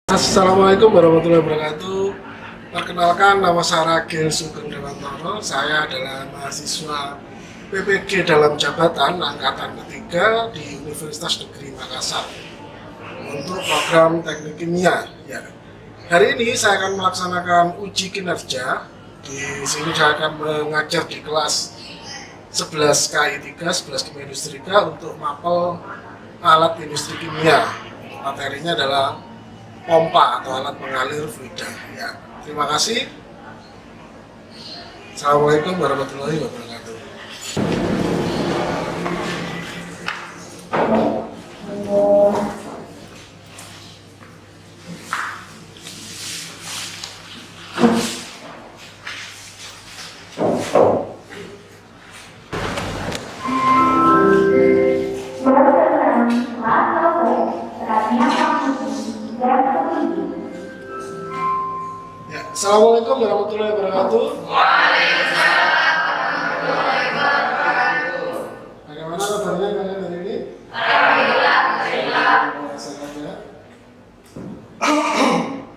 Assalamualaikum warahmatullahi wabarakatuh. Perkenalkan, nama saya Ragil Sugeng Dewantoro. Saya adalah mahasiswa PPG dalam jabatan angkatan ketiga di Universitas Negeri Makassar untuk program teknik kimia. Ya. Hari ini saya akan melaksanakan uji kinerja. Di sini saya akan mengajar di kelas 11 KI 3, 11 Kimia Industri 3 untuk mapel alat industri kimia. Materinya adalah pompa atau alat pengalir fluida. Ya, terima kasih. Assalamualaikum warahmatullahi wabarakatuh. Ya, Assalamualaikum warahmatullahi wabarakatuh. Waalaikumsalam warahmatullahi wabarakatuh. Bagaimana kabarnya kalian hari ini? Alhamdulillah, alhamdulillah. Sehat ya.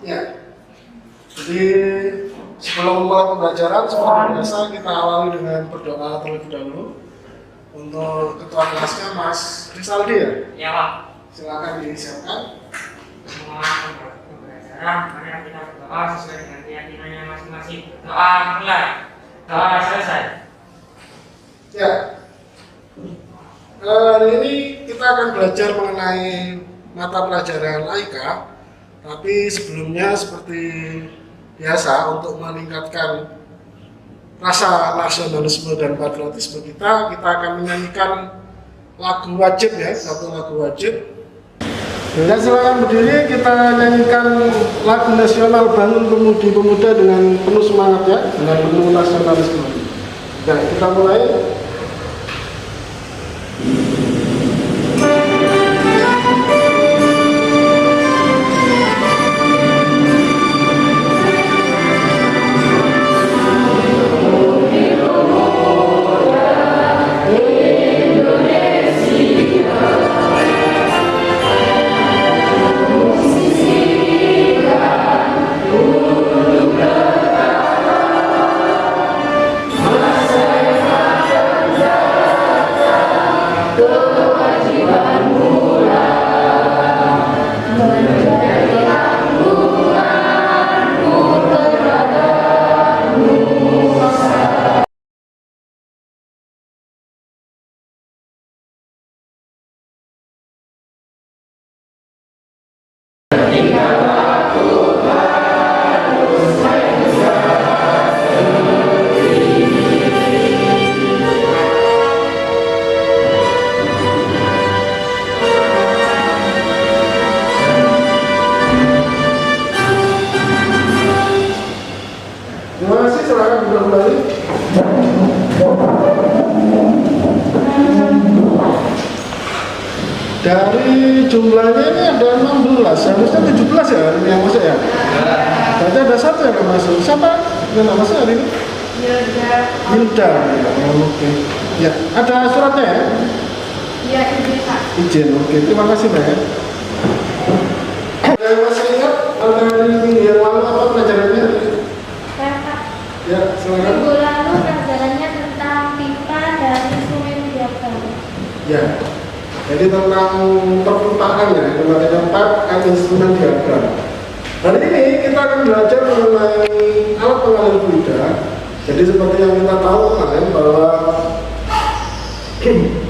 Ya. Jadi sebelum mulai pembelajaran seperti biasa kita awali dengan berdoa terlebih dahulu untuk ketua kelasnya Mas Rizaldi ya. Ya Pak. Silakan disiapkan. Semua pembelajaran, mari kita berdoa sesuai dengan keyakinannya masing-masing. Doa mulai. Doa selesai. Ya. Hari ini kita akan belajar mengenai mata pelajaran AIK, tapi sebelumnya seperti biasa untuk meningkatkan rasa nasionalisme dan patriotisme kita akan menyanyikan lagu wajib ya, satu lagu wajib. Ya, silakan berdiri, kita nyanyikan lagu nasional Bangun Pemudi Pemuda dengan penuh semangat ya, dengan penuh nasionalisme. Nah, kita mulai. Terima kasih, silakan duduk kembali. Dari jumlahnya ini ada 16, harusnya 17 ya hari ini yang masuk ya? Berarti ada satu yang nggak masuk. Siapa yang nggak masuk hari ini? Hilda. Ya, oke. Ya, ada suratnya ya? Iya, izin Pak. Izin, oke. Terima kasih banyak. Ada yang masih ingat materi minggu yang lalu apa pelajarannya? Saya Pak. Ya, silakan. Minggu lalu pelajarannya tentang pipa dan instrumen diagram. Ya, jadi tentang perpipaan ya, materi 4 kan instrumen diagram. Hari ini kita akan belajar mengenai alat pengalir fluida. Jadi seperti yang kita tahu kemarin bahwa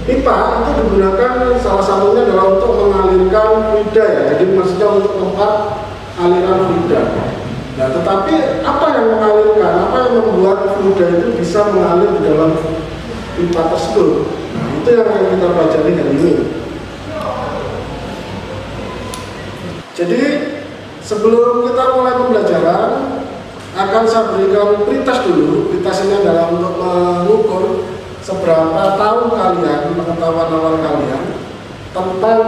pipa itu digunakan salah satunya adalah untuk mengalirkan fluida ya. Jadi maksudnya untuk tempat aliran fluida. Nah, tetapi apa yang mengalirkan, apa yang membuat fluida itu bisa mengalir di dalam pipa tersebut? Nah, itu yang akan kita pelajari hari ini. Jadi sebelum kita mulai pembelajaran, akan saya berikan pretest dulu. Pretest ini adalah untuk mengukur seberapa tahu kalian, pengetahuan awal kalian tentang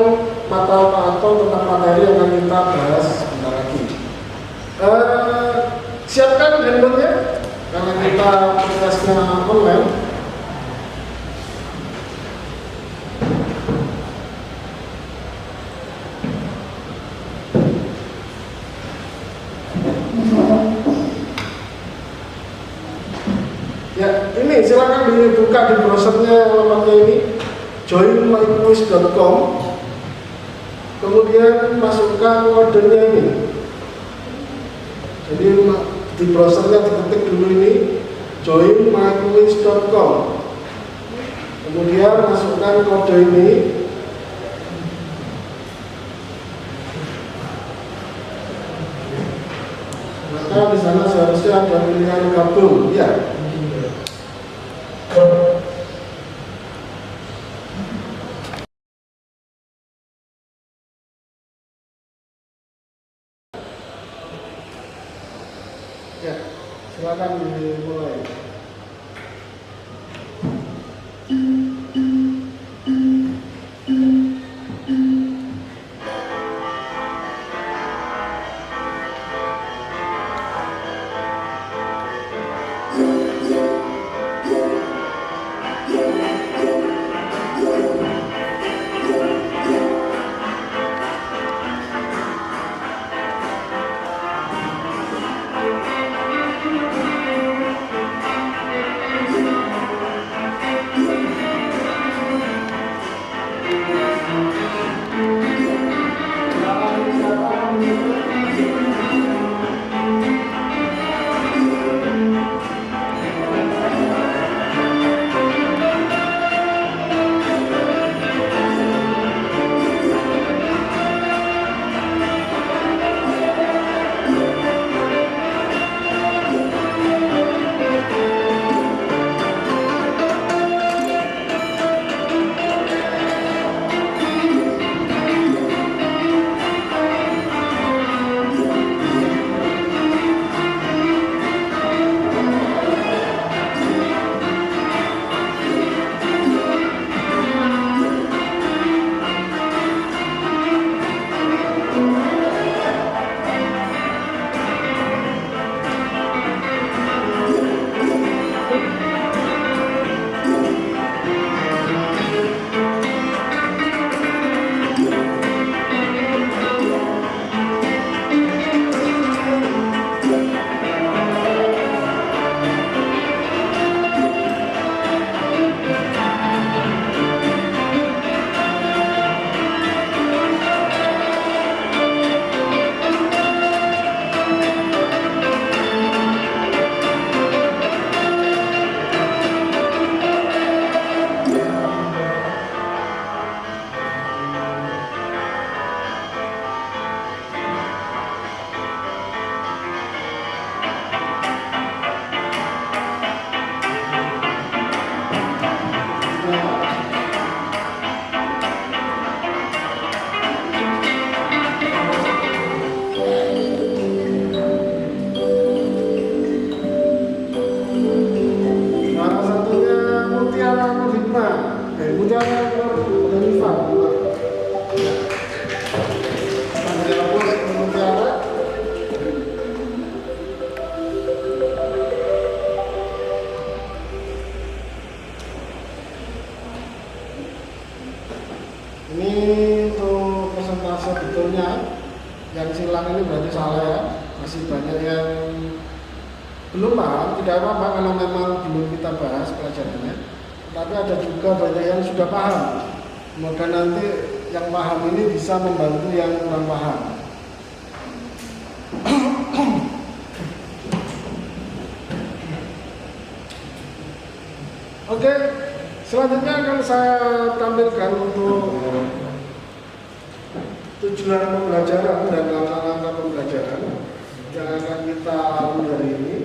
mata atau tentang materi yang akan kita bahas sebentar lagi. Siapkan handphonenya karena kita pretestnya online. Ya, ini silakan dibuka di browsernya alamatnya ini joinmyquiz.com. Kemudian masukkan kodenya ini. Jadi di browsernya diketik dulu ini joinmyquiz.com. Kemudian masukkan kode ini. Maka di sana seharusnya ada pilihan gabung, ya. Ya, silakan dimulai. Ini untuk persentase betulnya, yang silang ini berarti salah ya. Masih banyak yang belum paham, tidak apa-apa karena memang belum kita bahas pelajarannya. Tapi ada juga banyak yang sudah paham. Semoga nanti yang paham ini bisa membantu yang kurang paham. Oke, selanjutnya akan saya tampilkan untuk tujuan pembelajaran dan langkah-langkah pembelajaran yang akan kita lalui hari ini.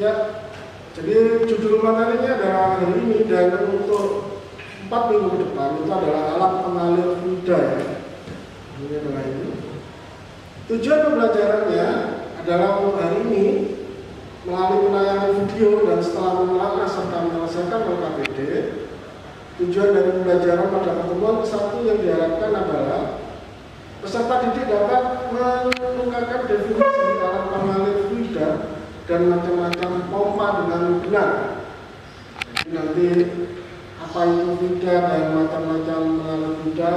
Ya, jadi judul materinya adalah hari ini dan untuk 4 minggu ke depan itu adalah alat pengalir fluida ya. Ini adalah ini. Tujuan pembelajarannya adalah untuk hari ini melalui penayangan video dan setelah menelaah serta menyelesaikan LKPD. Tujuan dari pembelajaran pada pertemuan satu yang diharapkan adalah peserta didik dapat mengemukakan definisi alat pengalir fluida dan macam-macam pompa dengan benar. Jadi nanti apa itu fluida dan macam-macam pengalir fluida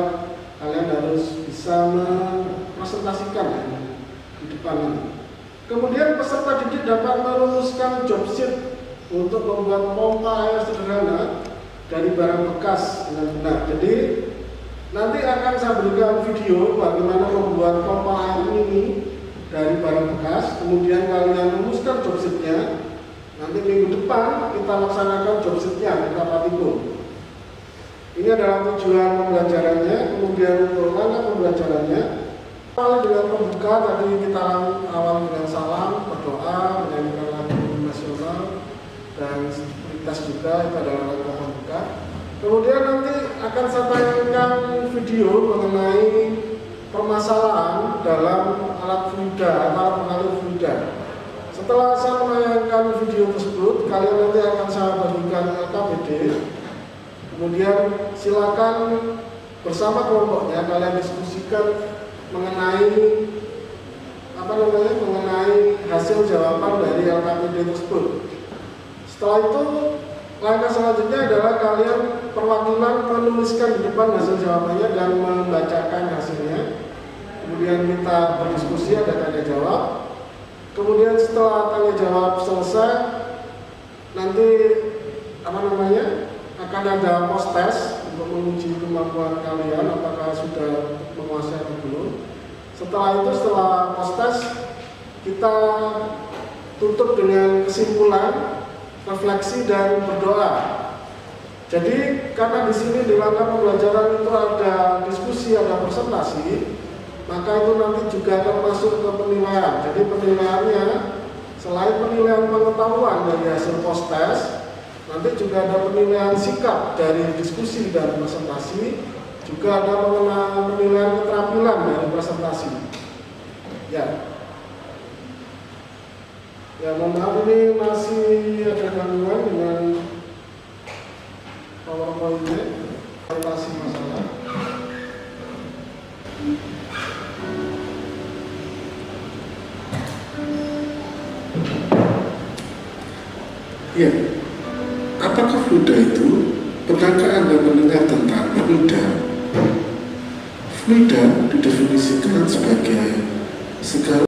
kalian harus bisa mempresentasikan di depan ini. Kemudian peserta didik dapat merumuskan job sheet untuk membuat pompa air sederhana dari barang bekas dengan benar. Jadi nanti akan saya berikan video bagaimana membuat pompa air ini dari barang bekas. Kemudian kalian rumuskan job sheet-nya. Nanti minggu depan kita laksanakan job sheet-nya, kita praktikum. Ini adalah tujuan pembelajarannya. Kemudian untuk langkah pembelajarannya, awal dengan pembuka tadi kita awal dengan salam, berdoa, menyanyikan lagu nasional dan tes juga itu adalah langkah pembuka. Kemudian nanti akan saya tayangkan video mengenai permasalahan dalam alat fluida atau alat pengalir fluida. Setelah saya menayangkan video tersebut, kalian nanti akan saya bagikan LKPD. Kemudian silakan bersama kelompoknya kalian diskusikan mengenai mengenai hasil jawaban dari LKPD tersebut. Setelah itu langkah selanjutnya adalah kalian perwakilan menuliskan di depan hasil jawabannya dan membacakan hasilnya. Kemudian kita berdiskusi, ada tanya jawab. Kemudian setelah tanya jawab selesai, nanti akan ada post test untuk menguji kemampuan kalian apakah sudah menguasai atau belum. Setelah itu, setelah post test, kita tutup dengan kesimpulan, refleksi dan berdoa. Jadi karena di sini di langkah pembelajaran itu ada diskusi, ada presentasi, maka itu nanti juga akan masuk ke penilaian. Jadi penilaiannya selain penilaian pengetahuan dari hasil post test, nanti juga ada penilaian sikap dari diskusi dan presentasi, juga ada penilaian keterampilan dari presentasi. Ya, mohon maaf ini masih ada gangguan dengan PowerPoint-nya, presentasi masalah. Ya, apakah fluida itu? Pernahkah Anda mendengar tentang fluida? Fluida didefinisikan sebagai segala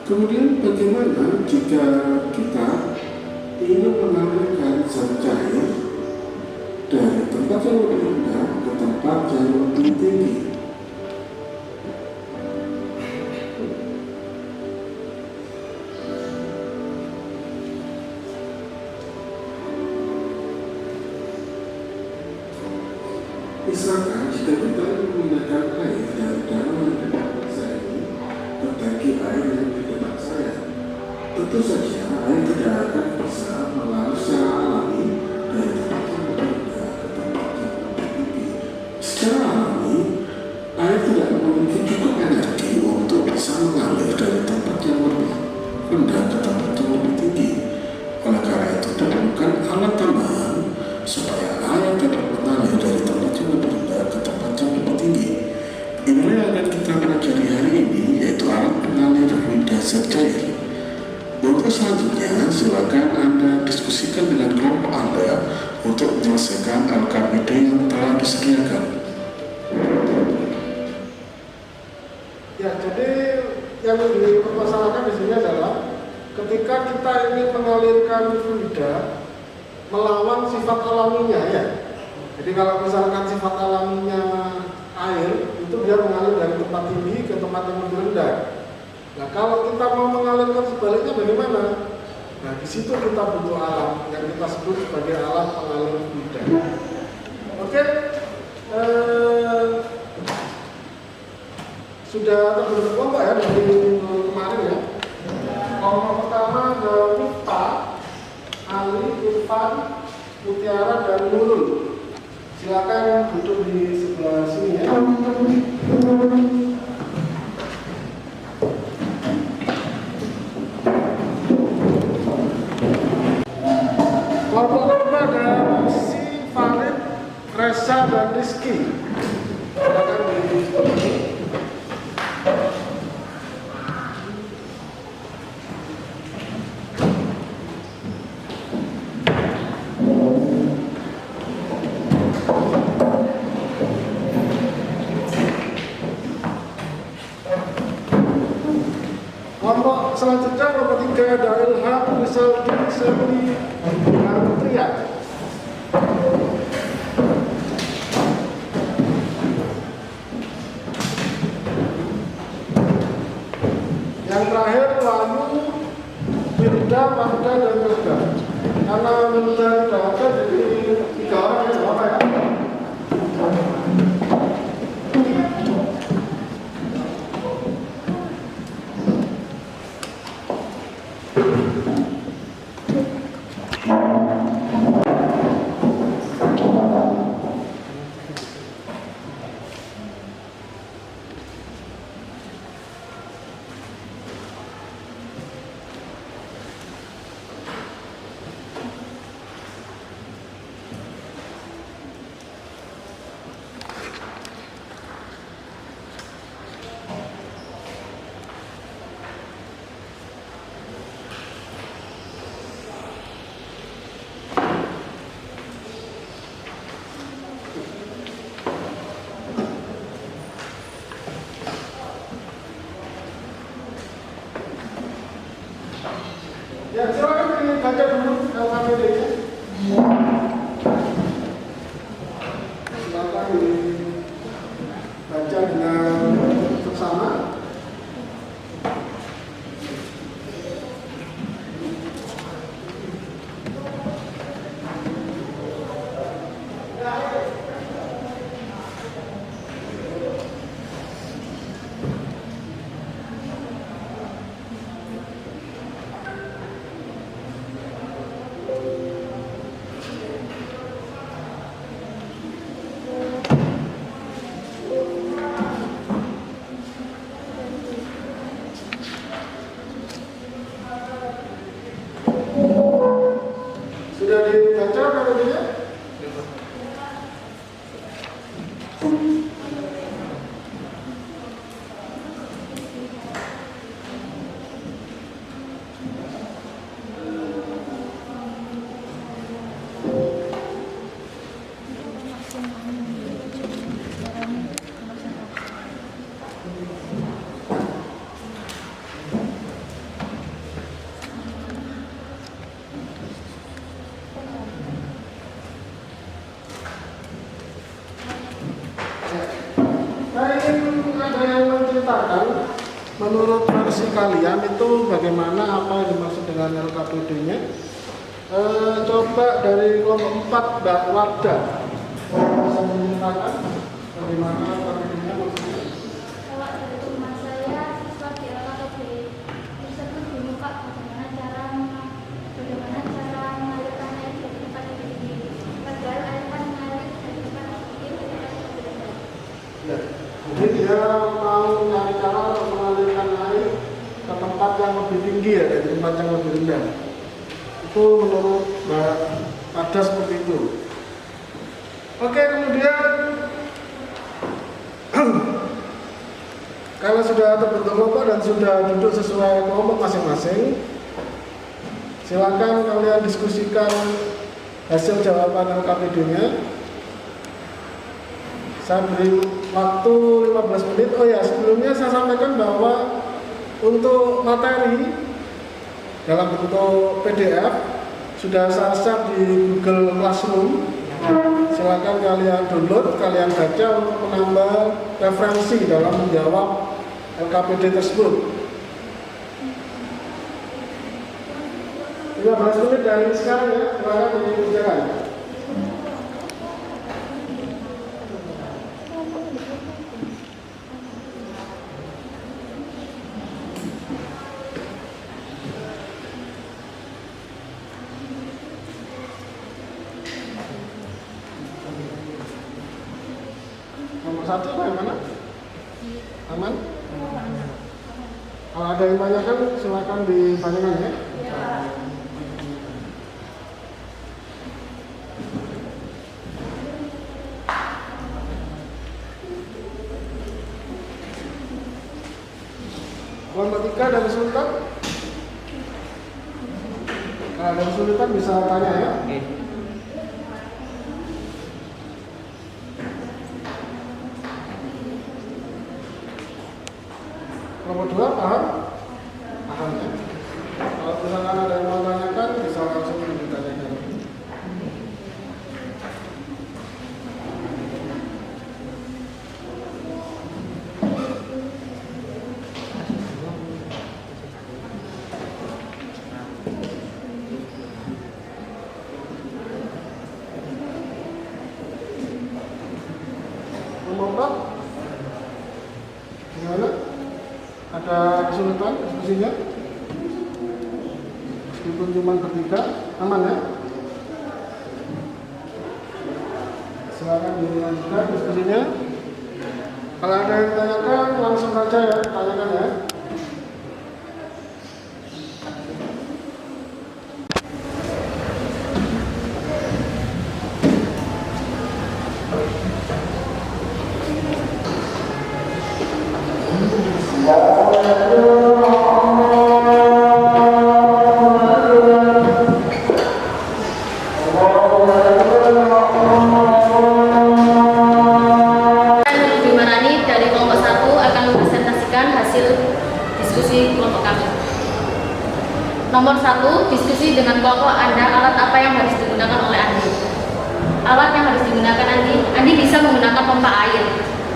Kemudian bagaimana jika kita ingin mengalirkan zat cair dari tempat yang lebih rendah ke tempat yang lebih tinggi? Misalkan jika kita menggunakan air dari danau yang dekat saya ini ke tangki air yang di dekat saya, tentu saja air tidak akan bisa mengalir secara alami dari tempat yang lebih rendah ke tempat yang lebih tinggi. Secara alami, air tidak memiliki cukup energi untuk bisa mengalir dari tempat yang lebih rendah ke tempat yang lebih tinggi. Oleh karena itu diperlukan alat tambahan supaya air dapat mengalir dari tempat yang lebih rendah ke tempat yang lebih tinggi. Inilah yang akan kita pelajari hari ini, yaitu alat pengalir fluida zat cair. Untuk selanjutnya, silakan Anda diskusikan dengan kelompok Anda untuk menyelesaikan LKPD yang telah disediakan. Ya, jadi yang dipermasalahkan di sini adalah ketika kita ingin mengalirkan fluida melawan sifat alaminya, ya. Jadi kalau misalkan sifat alaminya air itu dia mengalir dari tempat tinggi ke tempat yang lebih rendah. Nah, kalau kita mau mengalirkan sebaliknya bagaimana? Nah, di situ kita butuh alat yang kita sebut sebagai alat pengalir fluida. Oke, sudah terbentuk kelompok ya dari minggu kemarin ya. Kelompok pertama ada Miftah. Irfan, Mutiara, dan Nurul. Silakan duduk di sebelah sini ya. Kelompok kedua ada Si, Farid, Reza, dan Rizky. Silakan di sebelah sini. Kelompok selanjutnya kelompok 3 ada Ilham, Rizaldi, Semi, dan Tria. Yang terakhir Wahyu, Firda, Wanda, dan Melda. Karena Melda tidak ada, jadi 3 orang yang jawab ya. Ya, silakan dibaca dulu LKPD-nya. Silakan dibaca dengan bersama. Sudah dibaca LKPD-nya? Saya ingin ada yang menceritakan menurut versi kalian itu bagaimana, apa yang dimaksud dengan LKPD-nya. Coba dari kelompok 4 Mbak Wardah bisa menceritakan bagaimana LKPD-nya maksudnya. Kalau dari rumah saya, siswa di LKPD tersebut dibuka bagaimana cara mengalirkan air dari tempat yang tinggi. Padahal air kan mengalir dari tempat yang tinggi ke tempat yang rendah. Ya, jadi dia mau mencari cara untuk mengalirkan air ke tempat yang lebih tinggi ya, dari tempat yang lebih rendah. Itu menurut Mbak Wardah seperti itu. Oke, kemudian kalau sudah terbentuk kelompok dan sudah duduk sesuai kelompok masing-masing, silakan kalian diskusikan hasil jawaban LKPD-nya. Saya beri waktu 15 menit. Oh ya, sebelumnya saya sampaikan bahwa untuk materi dalam bentuk PDF sudah saya share di Google Classroom. Silakan kalian download, kalian baca untuk menambah referensi dalam menjawab LKPD tersebut. 15 menit dari sekarang ya, silakan dikerjakan. Nomor 1 bagaimana? Aman? Kalau ada yang tanyakan silakan ditanyakan ya. Kelompok 3 ada kesulitan? Kalau ada kesulitan bisa tanya ya. Kelompok 2 paham? Paham ya? Kalau misalkan ada yang mau tanyakan bisa langsung ditanyakan. Kelompok 4 gimana? Ada kesulitan diskusinya? Meskipun cuma bertiga, aman ya? Silakan dilanjutkan diskusinya. Kalau ada yang tanyakan langsung saja ya, tanyakan ya. Nomor 1, diskusi dengan kelompok Anda alat apa yang harus digunakan oleh Andi. Alat yang harus digunakan Andi bisa menggunakan pompa air.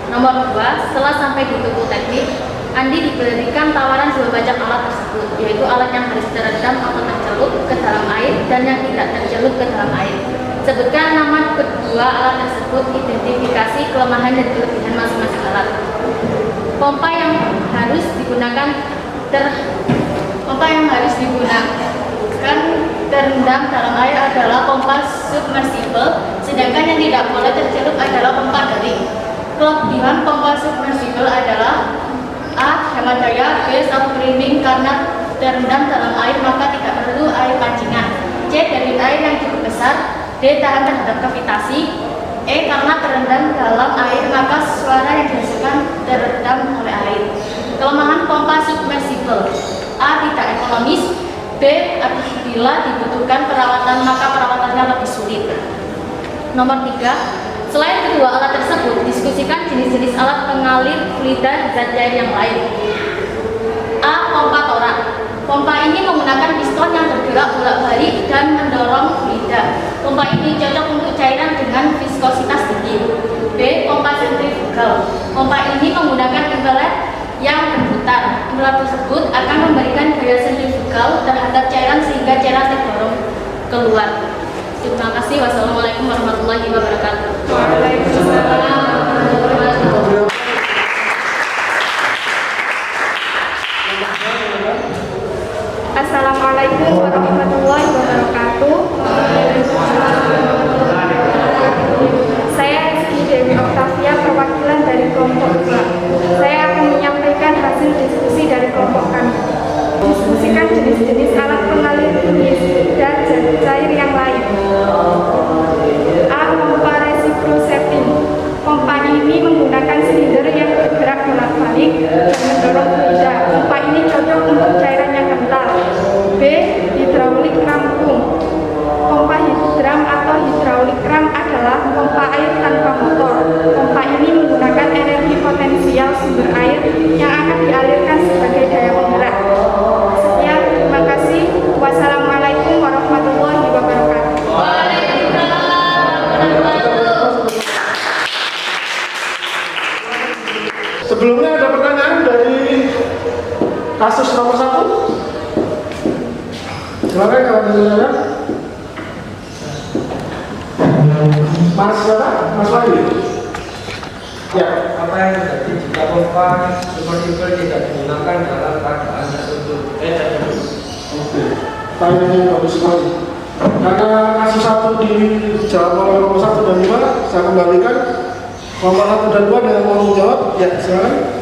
Nomor 2, setelah sampai di toko teknik, Andi diberikan tawaran dua macam alat tersebut, yaitu alat yang harus terendam atau tercelup ke dalam air dan yang tidak tercelup ke dalam air. Sebutkan nama kedua alat tersebut, identifikasi kelemahan dan kelebihan masing-masing alat. Pompa yang harus digunakan terendam dalam air adalah pompa submersible, sedangkan yang tidak boleh tercelup adalah pompa garing. Kelebihan pompa submersible adalah A. Hemat daya, B. Self cleaning karena terendam dalam air maka tidak perlu air pancingan, C. Debit air yang cukup besar, D. Tahan terhadap gravitasi, E. Karena terendam dalam air maka suara yang dihasilkan terendam oleh air. Kelemahan pompa submersible: A. Tidak ekonomis, B. Apabila dibutuhkan perawatan maka perawatannya lebih sulit. Nomor 3, selain kedua alat tersebut, diskusikan jenis-jenis alat pengalir fluida zat cair yang lain. A. Pompa torak. Pompa ini menggunakan piston yang bergerak bolak-balik dan mendorong fluida. Pompa ini cocok untuk cairan dengan viskositas tinggi. B. Pompa sentrifugal. Pompa ini menggunakan impeller yang berputar. Impeller tersebut akan memberikan gaya sentrifugal terhadap cairan sehingga cairan terdorong keluar. Terima kasih. Wassalamualaikum warahmatullahi wabarakatuh. Waalaikumsalam. Assalamualaikum warahmatullahi wabarakatuh. Saya Rizky Dewi Oktavia, perwakilan dari kelompok 2. Saya akan menyampaikan hasil diskusi dari kelompok kami. Diskusikan jenis-jenis alat pengalir fluid dan zat cair yang lain. A. Pompa reciprocating. Pompa ini menggunakan silinder yang bergerak bolak-balik dan mendorong fluida. Pompa ini cocok untuk cairan yang kental. B. Hydraulic rampung. Pompa hidram atau hydraulic ram adalah pompa air tanpa motor. Pompa ini menggunakan energi potensial sumber air yang akan dialirkan sebagai daya penggerak. Sekian, terima kasih. Wassalamualaikum warahmatullahi wabarakatuh. Sebelumnya ada pertanyaan dari kasus nomor 1. Silakan kalau ada pertanyaan. Mas siapa? Mas Wahyu. Ya. Apa yang terjadi jika pompa submersible tidak digunakan dalam keadaan tertentu? Oke. Pertanyaannya bagus sekali. Karena kasus 1 dijawab oleh nomor 1 dan 5, saya kembalikan. Kelompok 1 dan 2 ada yang mau menjawab? Ya, silakan.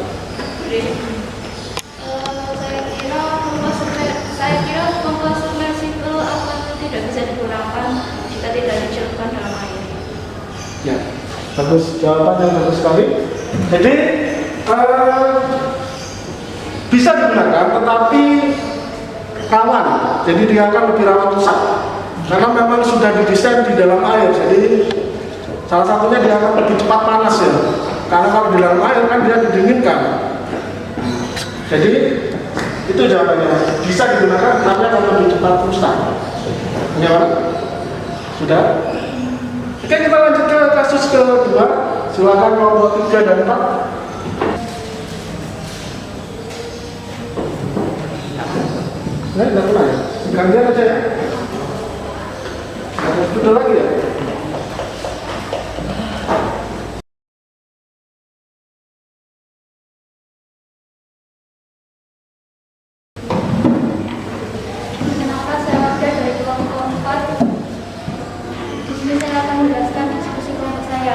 Saya kira pompa submersible akan tidak bisa digunakan jika tidak dicelupkan dalam air. Ya, bagus, jawabannya bagus sekali. Jadi bisa digunakan, tetapi rawan. Jadi dia akan lebih rawan rusak karena memang sudah didesain di dalam air. Jadi salah satunya dia akan lebih cepat panas ya. Karena kalau di dalam air kan dia didinginkan. Jadi itu jawabannya. Bisa digunakan, tapi akan lebih cepat rusak. Bagaimana? Sudah? Oke, kita lanjut ke kasus kedua. Silakan kelompok 3 dan 4. Nah, tidak pernah ya? Gantian aja ya? Sudah lagi ya? Kenapa saya wakil dari kelompok 4? Di sini saya akan menjelaskan diskusi kelompok saya.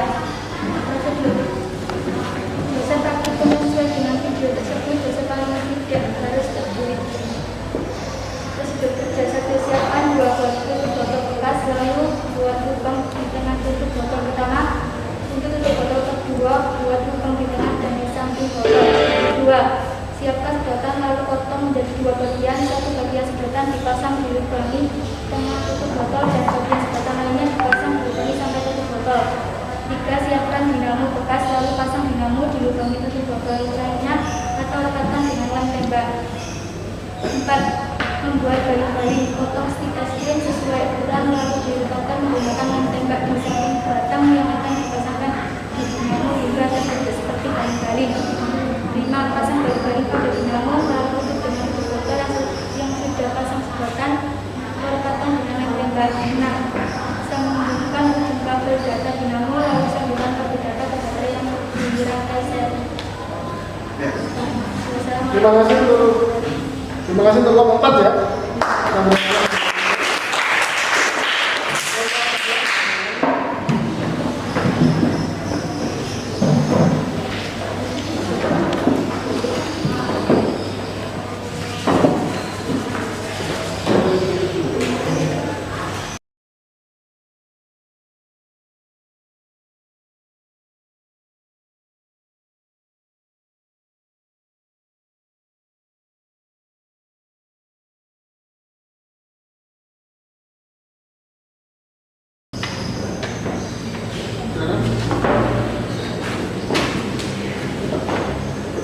Prosedur. Dosen praktikum sesuai dengan video tersebut, dosen paling tidak harus tertulis. Prosedur kerja: 1. Siapkan 2 botol bekas, lalu buat lubang di tengah tutup botol pertama. Untuk tutup botol kedua, buat lubang di tengah dan di samping botol. 2. Siapkan sedotan lalu potong menjadi 2 bagian. 1 bagian sedotan dipasang di lubangi tengah tutup botol dan bagian sedotan lainnya dipasang di lubangi sampai tutup botol. 3. Siapkan dinamo bekas lalu pasang dinamo di lubangi tutup botol lainnya atau rekatkan dengan lem tembak. 4. Membuat balik-balik. Potong stik es krim sesuai ukuran lalu dilekatkan menggunakan lem tembak di samping batang yang akan dipasangkan di dinamo hingga terbentuk seperti balik-balik. 5. Pasang balik-balik pada dinamo lalu tutup dengan tutup botol yang sudah pasang sedotan, rekatkan dengan lem tembak. 6. Sambungkan ujung kabel data dinamo lalu sambungkan kabel data ke baterai yang dirangkai sel. Terima kasih untuk kelompok 4 ya.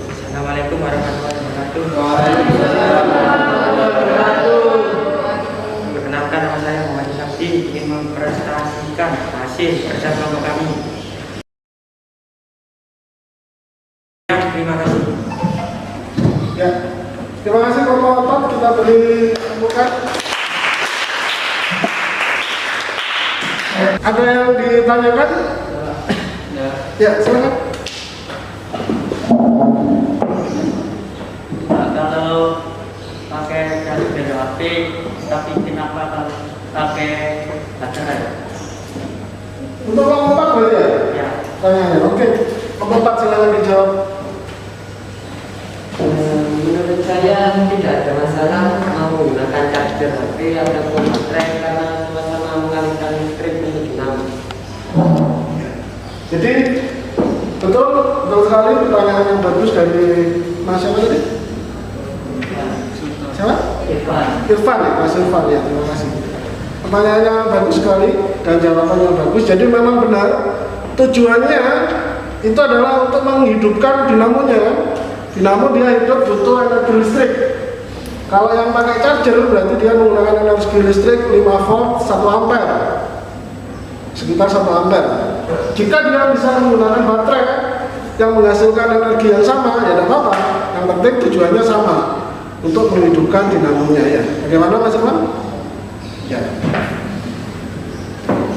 Assalamualaikum warahmatullahi wabarakatuh. Perkenalkan, nama saya Muhammad Sabti, ingin mempresentasikan hasil kerja kelompok kami. Terima kasih. Ya, terima kasih kelompok 4. Kita beri sambutan. Ada yang ditanyakan? Ya, silakan. Kalau pakai jalur dari HP, tapi kenapa kalau pakai baterai? Untuk kelompok 4 berarti ya? Ya. Tanyanya, oke. Kelompok 4 silakan dijawab. Menurut saya tidak ada masalah menggunakan charger HP ataupun baterai karena sama-sama mengalihkan listrik untuk dinamo. Jadi betul sekali pertanyaan yang bagus dari Mas siapa tadi? Siapa? Irfan ya, Mas Irfan ya, terima kasih. Pertanyaannya bagus sekali dan jawabannya bagus. Jadi memang benar tujuannya itu adalah untuk menghidupkan dinamonya. Dinamo dia hidup butuh energi listrik. Kalau yang pakai charger berarti dia menggunakan energi listrik 5 volt 1 ampere, sekitar 1 ampere. Jika dia bisa menggunakan baterai yang menghasilkan energi yang sama, ya tidak apa-apa. Yang penting tujuannya sama, untuk menghidupkan dinamonya ya. Bagaimana Mas Irfan? Ya.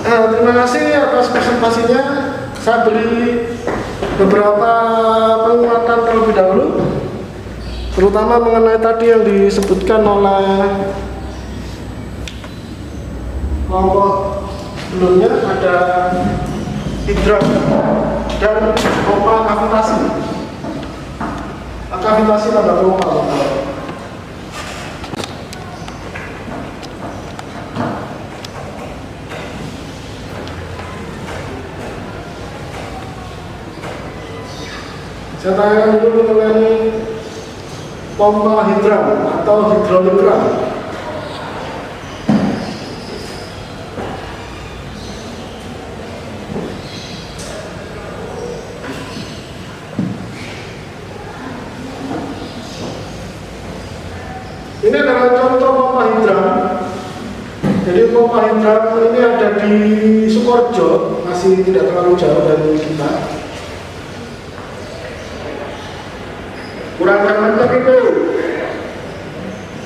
Terima kasih atas presentasinya. Saya beri beberapa penguatan terlebih dahulu, terutama mengenai tadi yang disebutkan oleh kelompok sebelumnya, ada hidrat dan pompa kavitasi. Kavitasi pada pompa. Saya tanyakan dulu mengenai pompa hidran atau hidrolik kran. Ini adalah contoh pompa hidran. Jadi pompa hidran ini ada di Sukorejo, masih tidak terlalu jauh dari kita. Kurang mantap itu.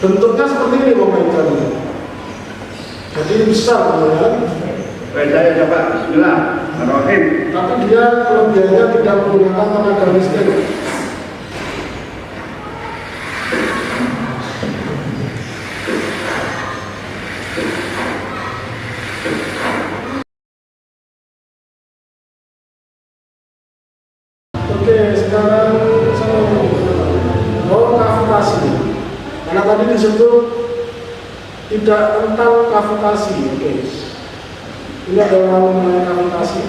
Bentuknya seperti ini pompa hidran ini. Jadi besar, ya. Saya coba, bismillahirrahmanirrahim. Tapi dia kelebihannya tidak menggunakan tenaga listrik. Oke, sekarang saya mau kavitasi. Karena tadi disebut tidak tentang kavitasi. Oke, ini adalah mengenai kavitasi.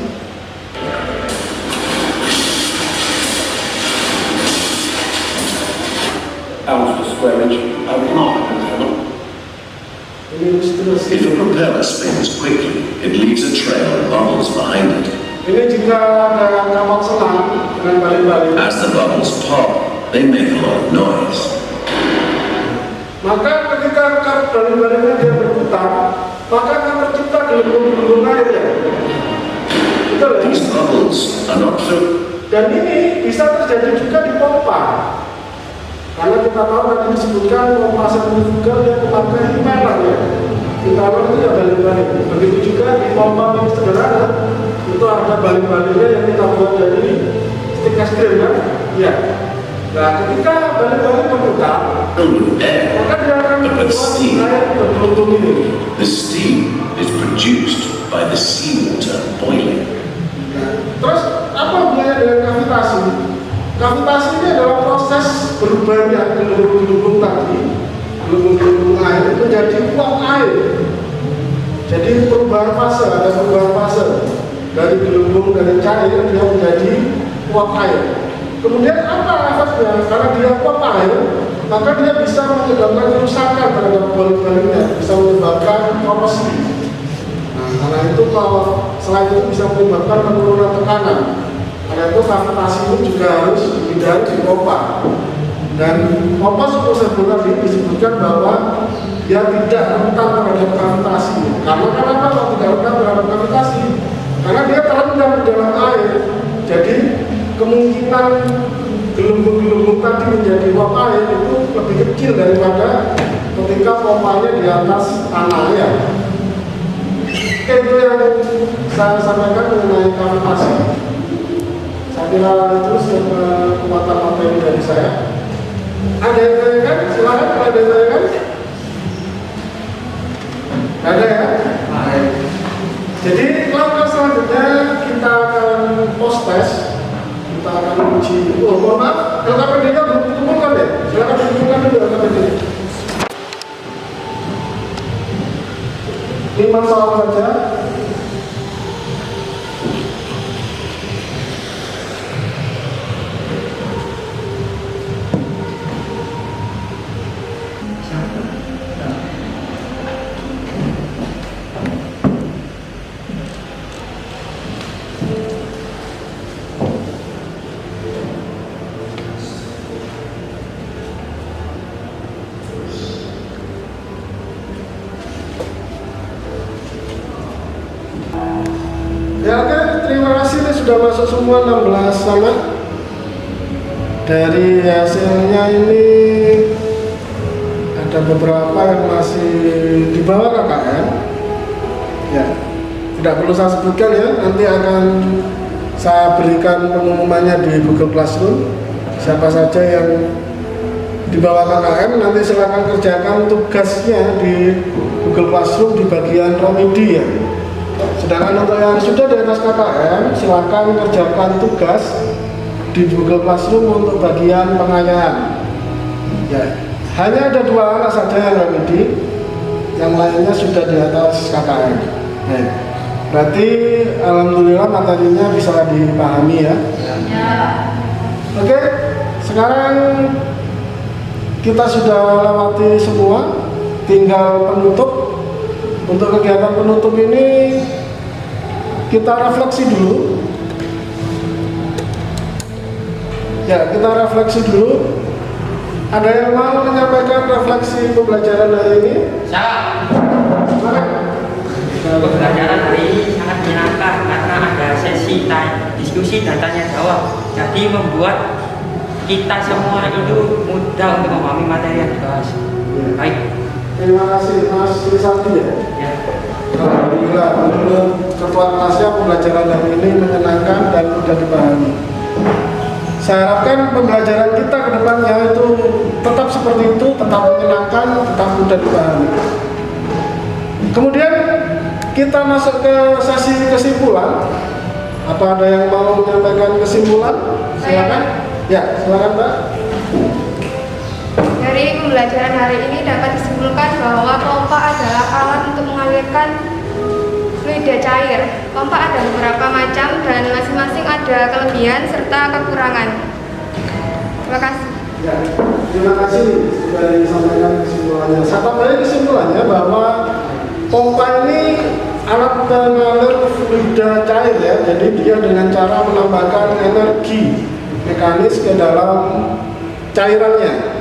Ounce per square inch, a remarkable fella. Ini terus. If a propeller spins quickly, it leaves a trail of bubbles behind it. Ini jika ada kapal selam dengan balik-balik, As the bubbles pop, they make a lot of noise. maka ketika balik-baliknya dia berputar, maka akan tercipta gelembung-gelembung air ya. Betul ya? These bubbles are not through. Dan ini bisa terjadi juga di pompa. Karena kita tahu tadi disebutkan pompa sentrifugal yang memakai impeller ya. Impeller itu ya balik-balik. Begitu juga di pompa yang sederhana, itu ada balik-baliknya yang kita buat dari stick es krim kan? Ya. Nah, ketika balik-balik berputar, Filled with air. maka dia akan membuat air bergelembung ini. The steam is produced by the seawater boiling. Nah, terus apa hubungannya dengan kavitasi? Kavitasi ini adalah proses berubahnya gelembung-gelembung tadi, gelembung-gelembung air menjadi uap air. Jadi perubahan fase, ada perubahan fase dari gelembung dari cair dia menjadi uap air. Kemudian apa efeknya? Karena dia uap air, maka dia bisa menyebabkan kerusakan terhadap balik-baliknya, bisa menyebabkan korosi. Nah, karena itu kalau selain itu bisa menyebabkan penurunan tekanan. Karena itu kavitasi ini juga harus dihindari di pompa. Dan pompa seperti tadi disebutkan bahwa dia tidak rentan terhadap kavitasi. Karena kenapa kalau tidak rentan terhadap kavitasi? Karena dia terendam di dalam air. Jadi kemungkinan gelembung-gelembung tadi menjadi uap air itu lebih kecil daripada ketika pompanya di atas tanah ya. Oke, itu yang saya sampaikan mengenai kavitasi. Saya kira itu kekuatan materi dari saya. Ada yang tanyakan? Silakan kalau ada yang tanyakan. Ada ya? Jadi langkah selanjutnya kita akan post test. Kita akan uji. Oh, mohon maaf, LKPD-nya belum dikumpulkan ya? Silakan dikumpulkan dulu LKPD. 5 soal saja. Ya oke, terima kasih. Ini sudah masuk semua 16 nama. Dari hasilnya ini ada beberapa yang masih di bawah KKN. Ya, tidak perlu saya sebutkan ya. Nanti akan saya berikan pengumumannya di Google Classroom. Siapa saja yang di bawah KKN nanti silakan kerjakan tugasnya di Google Classroom di bagian remedi ya. Sedangkan untuk yang sudah di atas KKM, silakan kerjakan tugas di Google Classroom untuk bagian pengayaan. Ya, hanya ada 2 anak saja yang remedi, yang lainnya sudah di atas KKM. Ya. Berarti alhamdulillah materinya bisa dipahami ya. Oke, sekarang kita sudah lewati semua, tinggal penutup. Untuk kegiatan penutup ini kita refleksi dulu. Ya, kita refleksi dulu. Ada yang mau menyampaikan refleksi pembelajaran hari ini? Saya. Silakan. Pembelajaran hari ini sangat menyenangkan karena ada sesi diskusi dan tanya jawab. Jadi membuat kita semua itu mudah untuk memahami materi yang dibahas. Baik. Terima kasih Mas Rizaldi ya. Ya. Alhamdulillah, menurut ketua kelasnya pembelajaran hari ini menyenangkan dan mudah dipahami. Saya harapkan pembelajaran kita ke depannya itu tetap seperti itu, tetap menyenangkan, tetap mudah dipahami. Kemudian kita masuk ke sesi kesimpulan. Apa ada yang mau menyampaikan kesimpulan? Silakan. Ya, silakan Mbak. Dari pembelajaran hari ini dapat disimpulkan bahwa pompa adalah alat untuk mengalirkan fluida cair. Pompa ada beberapa macam dan masing-masing ada kelebihan serta kekurangan. Terima kasih. Ya, terima kasih sudah disampaikan kesimpulannya. Saya tambahin kesimpulannya bahwa pompa ini alat pengalir fluida cair ya. Jadi dia dengan cara menambahkan energi mekanis ke dalam cairannya.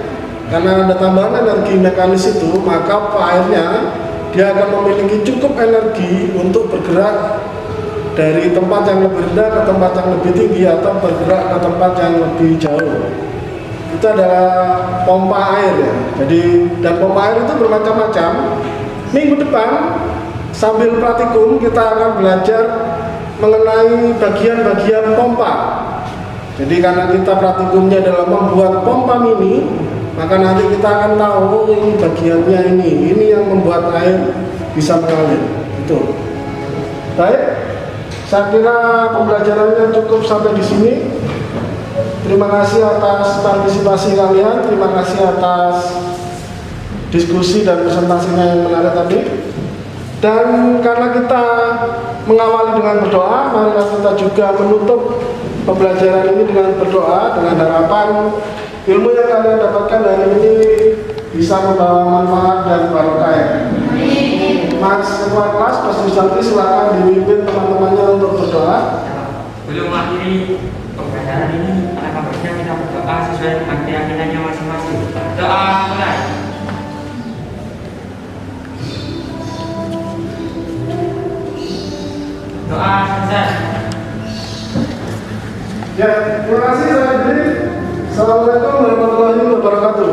Karena ada tambahan energi mekanis itu, maka airnya dia akan memiliki cukup energi untuk bergerak dari tempat yang lebih rendah ke tempat yang lebih tinggi atau bergerak ke tempat yang lebih jauh. Itu adalah pompa air ya. Jadi dan pompa air itu bermacam-macam. Minggu depan sambil praktikum kita akan belajar mengenai bagian-bagian pompa. Jadi karena kita praktikumnya adalah membuat pompa mini, maka nanti kita akan tahu ini bagiannya ini yang membuat air bisa mengalir. Itu. Baik, saya kira pembelajarannya cukup sampai di sini. Terima kasih atas partisipasi kalian, terima kasih atas diskusi dan presentasinya yang menarik tadi. Dan karena kita mengawali dengan berdoa, mari kita juga menutup pembelajaran ini dengan berdoa, dengan harapan ilmu yang kalian dapatkan hari ini bisa membawa manfaat dan barokah ya. Mas ketua kelas, Mas Rizaldi, silakan dipimpin teman-temannya untuk berdoa. Belum mengakhiri pembelajaran ini, alangkah baiknya kita berdoa sesuai dengan keyakinannya masing-masing. Doa mulai. Doa selesai. Ya, terima kasih saya Assalamualaikum warahmatullahi wabarakatuh.